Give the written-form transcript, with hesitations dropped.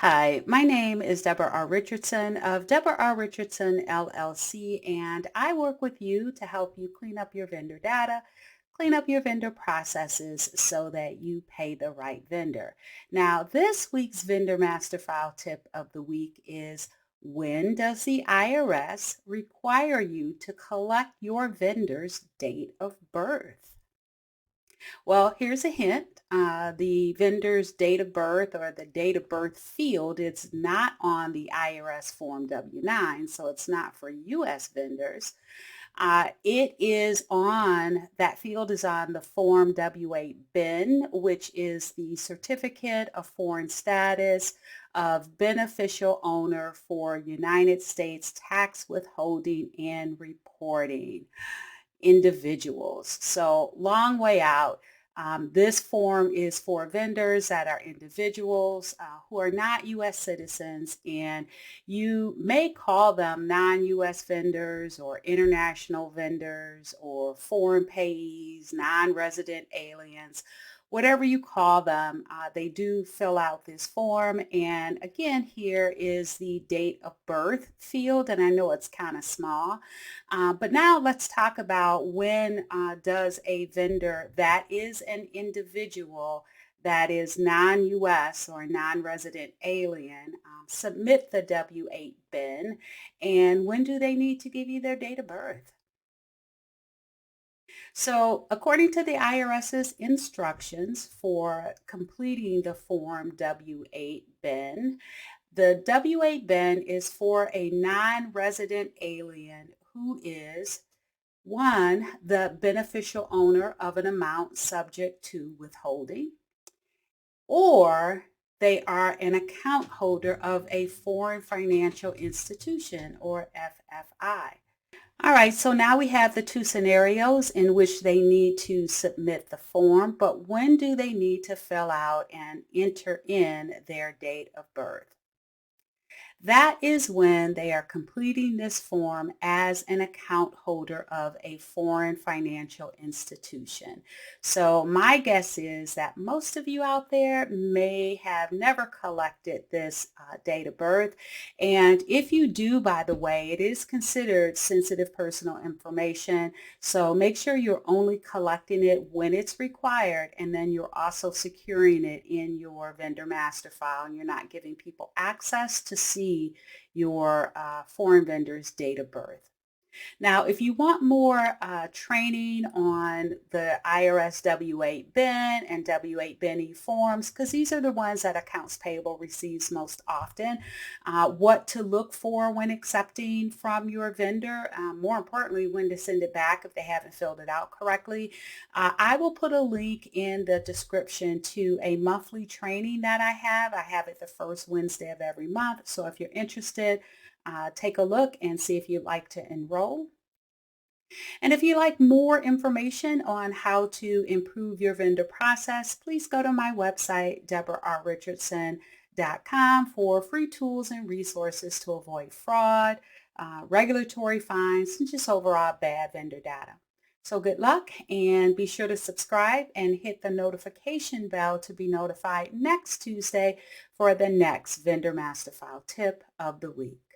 Hi, my name is Debra R. Richardson of Debra R. Richardson LLC, and I work with you to help you clean up your vendor data, clean up your vendor processes so that you pay the right vendor. Now, this week's Vendor Master File tip of the week is: when does the IRS require you to collect your vendor's date of birth? Well, here's a hint. The vendor's date of birth or the date of birth field, it's not on the IRS Form W-9, so it's not for U.S. vendors. That field is on the Form W-8 bin, which is the Certificate of Foreign Status of Beneficial Owner for United States Tax Withholding and Reporting individuals. So long way out. This form is for vendors that are individuals who are not U.S. citizens, and you may call them non-U.S. vendors or international vendors or foreign payees, non-resident aliens. Whatever you call them, they do fill out this form. And again, here is the date of birth field, and I know it's kind of small. But now let's talk about when does a vendor that is an individual that is non-U.S. or non-resident alien submit the W-8 bin, and when do they need to give you their date of birth? So according to the IRS's instructions for completing the Form W-8 bin, the W-8 bin is for a non-resident alien who is: one, the beneficial owner of an amount subject to withholding, or they are an account holder of a foreign financial institution, or FFI. All right, so now we have the two scenarios in which they need to submit the form, but when do they need to fill out and enter in their date of birth? That is when they are completing this form as an account holder of a foreign financial institution. So my guess is that most of you out there may have never collected this date of birth. And if you do, by the way, it is considered sensitive personal information. So make sure you're only collecting it when it's required, and then you're also securing it in your vendor master file, and you're not giving people access to see your foreign vendor's date of birth. Now, if you want more training on the IRS W-8 bin and W-8 bin forms, because these are the ones that Accounts Payable receives most often, what to look for when accepting from your vendor, more importantly, when to send it back if they haven't filled it out correctly, I will put a link in the description to a monthly training that I have. I have it the first Wednesday of every month. So if you're interested, take a look and see if you'd like to enroll. And if you'd like more information on how to improve your vendor process, please go to my website, debrarrichardson.com, for free tools and resources to avoid fraud, regulatory fines, and just overall bad vendor data. So good luck, and be sure to subscribe and hit the notification bell to be notified next Tuesday for the next Vendor Master File tip of the week.